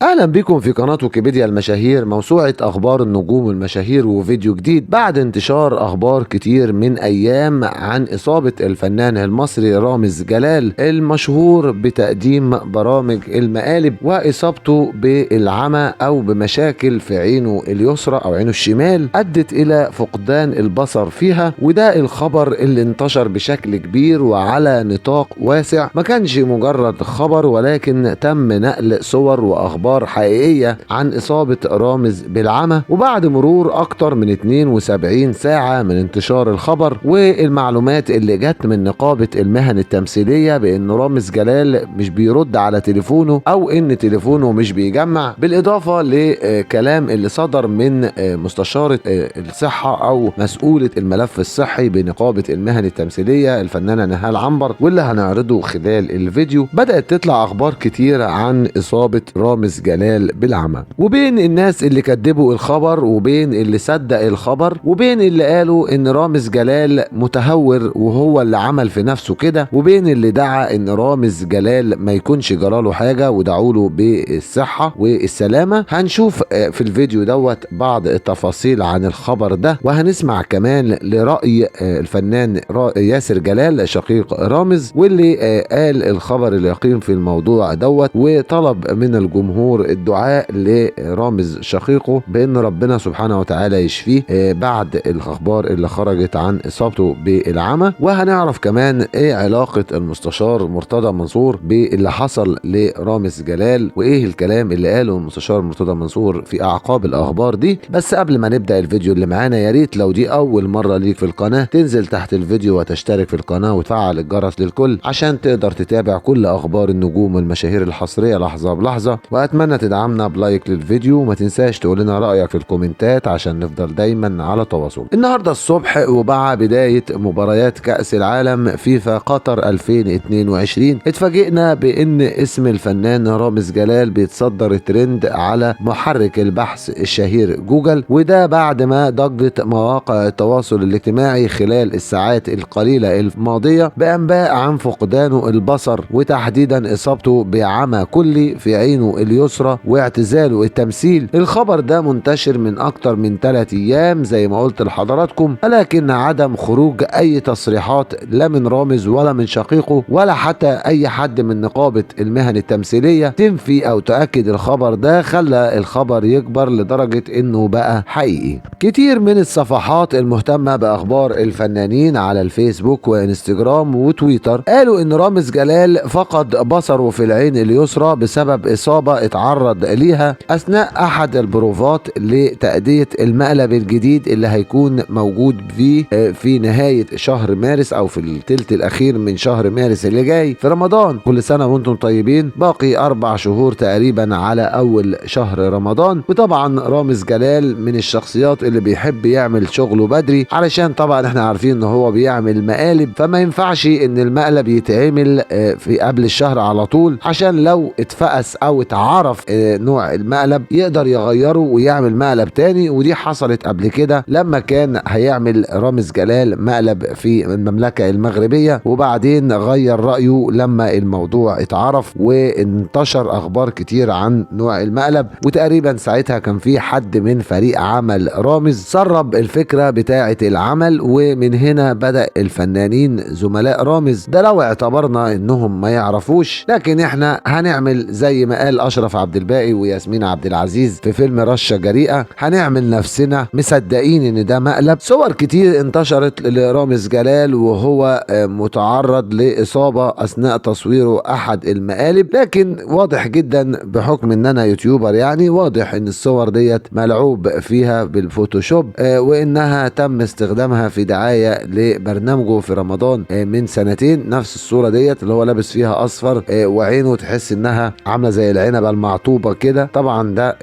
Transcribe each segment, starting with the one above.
اهلا بكم في قناة ويكيبيديا المشاهير، موسوعة اخبار النجوم والمشاهير، وفيديو جديد بعد انتشار اخبار كتير من ايام عن اصابة الفنان المصري رامز جلال المشهور بتقديم برامج المقالب واصابته بالعمى او بمشاكل في عينه اليسرى او عينه الشمال ادت الى فقدان البصر فيها. وده الخبر اللي انتشر بشكل كبير وعلى نطاق واسع، ما كانش مجرد خبر ولكن تم نقل صور واخبار حقيقية عن إصابة رامز بالعمى. وبعد مرور أكتر من 72 ساعة من انتشار الخبر والمعلومات اللي جت من نقابة المهن التمثيلية بأن رامز جلال مش بيرد على تليفونه أو إن تليفونه مش بيجمع، بالإضافة لكلام اللي صدر من مستشارة الصحة أو مسؤولة الملف الصحي بنقابة المهن التمثيلية الفنانة نهال عنبر، واللي هنعرضه خلال الفيديو، بدأت تطلع أخبار كتير عن إصابة رامز جلال بالعمى، وبين الناس اللي كدبوا الخبر وبين اللي صدق الخبر وبين اللي قالوا ان رامز جلال متهور وهو اللي عمل في نفسه كده، وبين اللي دعا ان رامز جلال ما يكونش جراله حاجة ودعوا له بالصحة والسلامة. هنشوف في الفيديو دوت بعض التفاصيل عن الخبر ده، وهنسمع كمان لرأي الفنان ياسر جلال شقيق رامز، واللي قال الخبر اليقين في الموضوع دوت وطلب من الجمهور الدعاء لرامز شقيقه بان ربنا سبحانه وتعالى يشفيه بعد الاخبار اللي خرجت عن اصابته بالعمى. وهنعرف كمان ايه علاقة المستشار مرتضى منصور باللي حصل لرامز جلال وايه الكلام اللي قاله المستشار مرتضى منصور في اعقاب الاخبار دي. بس قبل ما نبدأ الفيديو اللي معانا، يا ريت لو دي اول مرة ليك في القناة تنزل تحت الفيديو وتشترك في القناة وتفعل الجرس للكل عشان تقدر تتابع كل اخبار النجوم والمشاهير الحصرية لحظة بلحظة. واتمنى تدعمنا بلايك للفيديو، وما تنساش تقول لنا رايك في الكومنتات عشان نفضل دايما على تواصل. النهارده الصبح ومع بدايه مباريات كاس العالم فيفا قطر 2022 اتفاجئنا بان اسم الفنان رامز جلال بيتصدر ترند على محرك البحث الشهير جوجل، وده بعد ما ضجت مواقع التواصل الاجتماعي خلال الساعات القليله الماضيه بانباء عن فقدانه البصر، وتحديدا اصابته بعمى كلي في عينه اليسرى واعتزاله التمثيل. الخبر ده منتشر من اكتر من 3 ايام زي ما قلت لحضراتكم، ولكن عدم خروج اي تصريحات لا من رامز ولا من شقيقه ولا حتى اي حد من نقابة المهن التمثيلية تنفي او تأكد الخبر ده خلى الخبر يكبر لدرجة انه بقى حقيقي. كتير من الصفحات المهتمة باخبار الفنانين على الفيسبوك وانستجرام وتويتر قالوا ان رامز جلال فقد بصره في العين اليسرى بسبب اصابة اتعرض ليها اثناء احد البروفات لتأدية المقلب الجديد اللي هيكون موجود فيه في نهاية شهر مارس او في الثلث الاخير من شهر مارس اللي جاي في رمضان. كل سنة وانتم طيبين، باقي 4 شهور تقريبا على اول شهر رمضان. وطبعا رامز جلال من الشخصيات اللي بيحب يعمل شغله بدري، علشان طبعا احنا عارفين ان هو بيعمل مقالب، فما ينفعش ان المقلب يتعمل في قبل الشهر على طول، عشان لو اتفقس او اتعرف نوع المقلب يقدر يغيره ويعمل مقلب تاني. ودي حصلت قبل كده لما كان هيعمل رامز جلال مقلب في المملكة المغربية، وبعدين غير رأيه لما الموضوع اتعرف وانتشر اخبار كتير عن نوع المقلب. وتقريبا ساعتها كان في حد من فريق عمل رامز سرب الفكرة بتاعة العمل، ومن هنا بدأ الفنانين زملاء رامز ده لو اعتبرنا انهم ما يعرفوش، لكن احنا هنعمل زي ما قال اشرف عبد الباقي وياسمين عبد العزيز في فيلم رشة جريئة، هنعمل نفسنا مصدقين ان ده مقلب. صور كتير انتشرت لرامز جلال وهو متعرض لإصابة اثناء تصويره احد المقالب، لكن واضح جدا بحكم ان انا يوتيوبر يعني واضح ان الصور ديت ملعوب فيها بالفوتوشوب، وانها تم استخدامها في دعاية لبرنامجه في رمضان من 2 نفس الصورة ديت اللي هو لابس فيها اصفر وعينه تحس انها عاملة زي العنبة المعطوبة كده. طبعا ده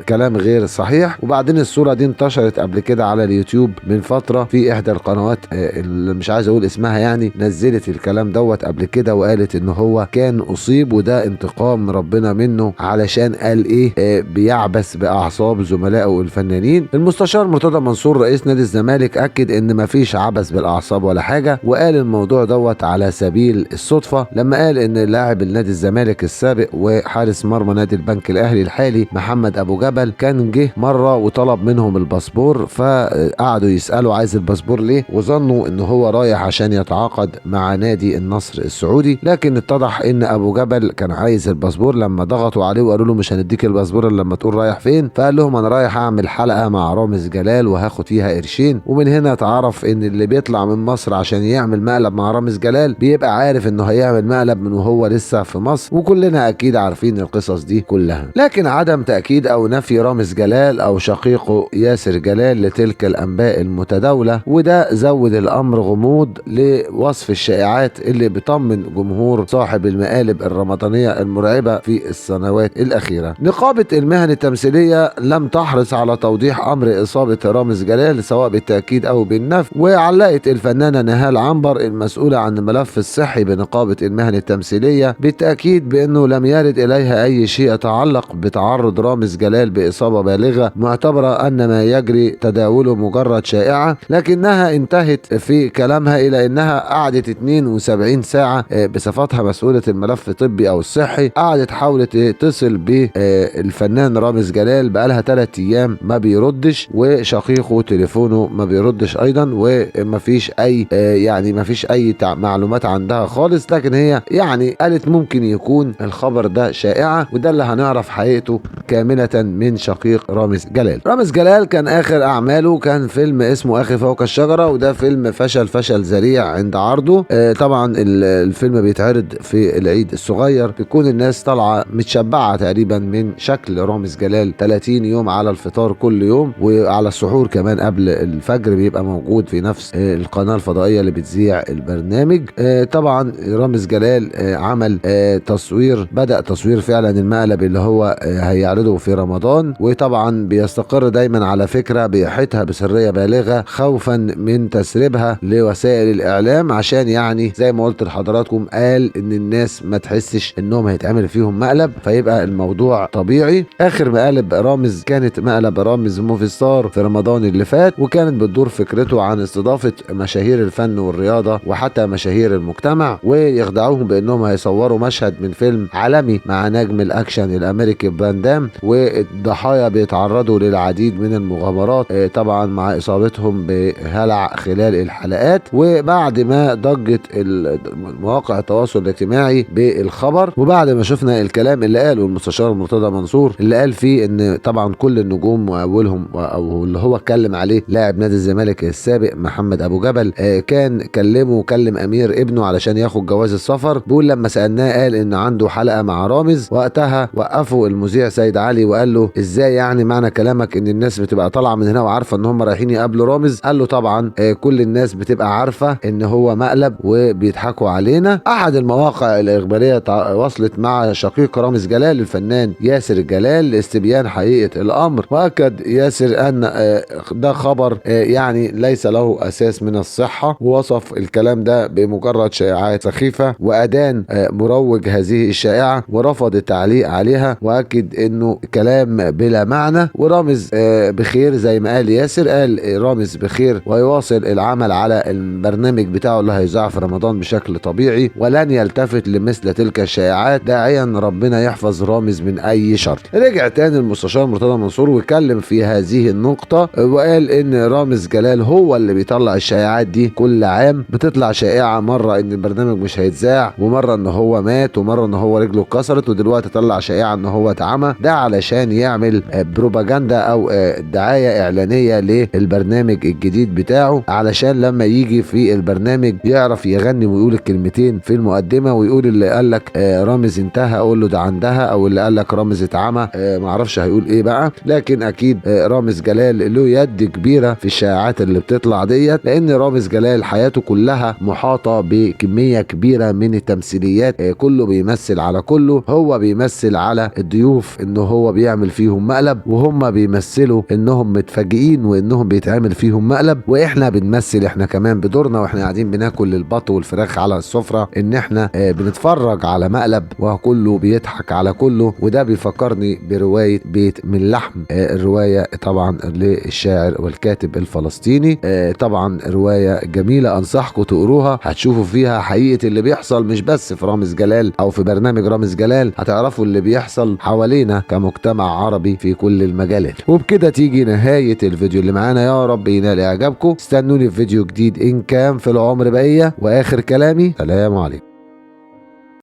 كلام غير صحيح. وبعدين الصورة دي انتشرت قبل كده على اليوتيوب من فترة في احدى القنوات اللي مش عايز اقول اسمها يعني، نزلت الكلام دوت قبل كده وقالت ان هو كان اصيب وده انتقام ربنا منه علشان قال ايه بيعبث باعصاب زملائه الفنانين. المستشار مرتضى منصور رئيس نادي الزمالك اكد ان مفيش عبث بالاعصاب ولا حاجة، وقال الموضوع دوت على سبيل الصدفة لما قال ان لاعب النادي الزمالك السابق وحارس مرمى نادي نادي البنك الاهلي الحالي محمد ابو جبل كان جه مره وطلب منهم الباسبور، فقعدوا يسالوا عايز الباسبور ليه، وظنوا ان هو رايح عشان يتعاقد مع نادي النصر السعودي، لكن اتضح ان ابو جبل كان عايز الباسبور. لما ضغطوا عليه وقالوا له مش هنديك الباسبور الا لما تقول رايح فين، فقال لهم انا رايح اعمل حلقه مع رامز جلال وهاخد فيها قرشين. ومن هنا اتعرف ان اللي بيطلع من مصر عشان يعمل مقلب مع رامز جلال بيبقى عارف انه هيعمل مقلب من وهو لسه في مصر، وكلنا اكيد عارفين القصص دي كلها. لكن عدم تاكيد او نفي رامز جلال او شقيقه ياسر جلال لتلك الانباء المتداوله، وده زود الامر غموض لوصف الشائعات اللي بيطمن جمهور صاحب المقالب الرمضانيه المرعبه في السنوات الاخيره. نقابه المهن التمثيليه لم تحرص على توضيح امر اصابه رامز جلال سواء بالتاكيد او بالنفي، وعلقت الفنانه نهال عنبر المسؤوله عن الملف الصحي بنقابه المهن التمثيليه بالتاكيد بانه لم يرد اليها اي شيء يتعلق بتعرض رامز جلال باصابه بالغه، معتبره ان ما يجري تداوله مجرد شائعه، لكنها انتهت في كلامها الى انها قعدت 72 ساعه بصفتها مسؤوله الملف الطبي او الصحي، قعدت حاولت تتصل بالفنان رامز جلال بقالها 3 ايام ما بيردش، وشقيقه تليفونه ما بيردش ايضا، وما فيش اي ما فيش اي معلومات عندها خالص. لكن هي قالت ممكن يكون الخبر ده شائعه، وده اللي هنعرف حقيقته كامله من شقيق رامز جلال. رامز جلال كان اخر اعماله كان فيلم اسمه اخي فوق الشجره، وده فيلم فشل ذريع عند عرضه. طبعا الفيلم بيتعرض في العيد الصغير، تكون الناس طالعه متشبعه تقريبا من شكل رامز جلال 30 يوم على الفطار كل يوم، وعلى السحور كمان قبل الفجر بيبقى موجود في نفس القناه الفضائيه اللي بتذيع البرنامج. طبعا رامز جلال عمل بدأ تصوير فعلا المقلب اللي هو هيعرضه في رمضان، وطبعا بيستقر دايما على فكره بيحيطها بسريه بالغه خوفا من تسريبها لوسائل الاعلام، عشان زي ما قلت لحضراتكم قال ان الناس ما تحسش انهم هيتعمل فيهم مقلب، فيبقى الموضوع طبيعي. اخر مقالب رامز كانت مقلب رامز موفي ستار في رمضان اللي فات، وكانت بتدور فكرته عن استضافه مشاهير الفن والرياضه وحتى مشاهير المجتمع، ويخدعوهم بانهم هيصوروا مشهد من فيلم عالمي مع نجم الاكشن الامريكي فان دام، والضحايا بيتعرضوا للعديد من المغامرات طبعا مع اصابتهم بهلع خلال الحلقات. وبعد ما ضجت مواقع التواصل الاجتماعي بالخبر، وبعد ما شفنا الكلام اللي قاله المستشار مرتضى منصور اللي قال فيه ان طبعا كل النجوم واولهم او اللي هو اتكلم عليه لاعب نادي الزمالك السابق محمد ابو جبل كان كلم امير ابنه علشان ياخد جواز السفر، بيقول لما سالناه قال ان عنده حلقه مع رامز. وقتها وقفوا المذيع سيد علي وقال له ازاي معنى كلامك ان الناس بتبقى طالعه من هنا وعارفه ان هم رايحين يقابلوا رامز؟ قال له طبعا كل الناس بتبقى عارفه ان هو مقلب وبيضحكوا علينا. احد المواقع الاخباريه وصلت مع شقيق رامز جلال الفنان ياسر جلال لاستبيان حقيقه الامر، واكد ياسر ان ده خبر ليس له اساس من الصحه، ووصف الكلام ده بمجرد شائعات سخيفه، وادان مروج هذه الشائعه ورفض التعليق عليها، واكد انه كلام بلا معنى. ورامز بخير زي ما قال ياسر، قال رامز بخير ويواصل العمل على البرنامج بتاعه اللي هيذاع في رمضان بشكل طبيعي، ولن يلتفت لمثل تلك الشائعات، داعيا ربنا يحفظ رامز من اي شر. رجع تاني المستشار مرتضى منصور واتكلم في هذه النقطه، وقال ان رامز جلال هو اللي بيطلع الشائعات دي كل عام. بتطلع شائعه مره ان البرنامج مش هيتذاع، ومره ان هو مات، ومره ان هو رجله اتكسرت، ودلوقتي طلع شائعه ان هو اتعمى. ده علشان يعمل بروباجندا او دعايه اعلانيه للبرنامج الجديد بتاعه، علشان لما يجي في البرنامج يعرف يغني ويقول الكلمتين في المقدمه، ويقول اللي قال لك رامز انتهى اقول له ده عندها، او اللي قال لك رامز اتعمى معرفش هيقول ايه بقى. لكن اكيد رامز جلال له يد كبيره في الشائعات اللي بتطلع ديت، لان رامز جلال حياته كلها محاطه بكميه كبيره من التمثيليات، كله بيمثل على كله. هو بيمثل على الضيوف انه هو بيعمل فيهم مقلب، وهم بيمثلوا انهم متفاجئين وانهم بيتعمل فيهم مقلب، واحنا بنمثل احنا كمان بدورنا واحنا قاعدين بناكل البط والفراخ على السفره ان احنا بنتفرج على مقلب وكله بيضحك على كله. وده بيفكرني بروايه بيت من لحم، الروايه طبعا للشاعر والكاتب الفلسطيني. طبعا روايه جميله انصحكم تقروها، هتشوفوا فيها حقيقه اللي بيحصل مش بس في رامز جلال او في برنامج رامز جلال، هتعرفوا اللي بيحصل حوالينا كمجتمع عربي في كل المجالات. وبكده تيجي نهاية الفيديو اللي معانا، يا رب ينال اعجابكم. استنوني في فيديو جديد ان كان في العمر بقية، واخر كلامي سلام عليكم.